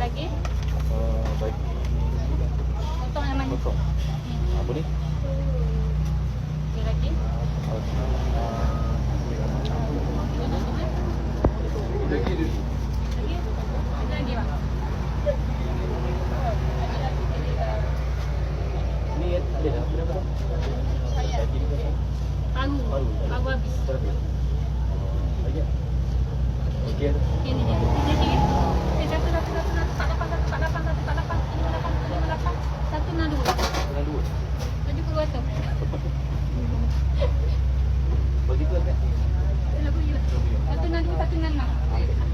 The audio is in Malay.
lagi. Baik. Potong yang mana? Potong. Apa ni? Okey lagi. Lagi. Lagi bang. Ni ada dah berapa? Paru habis. Lagi. Okey. Ini dia. Ini. Satu. 168. Dengan dua. Laju ke bawah tu. Bagi tu kan? 162. 166.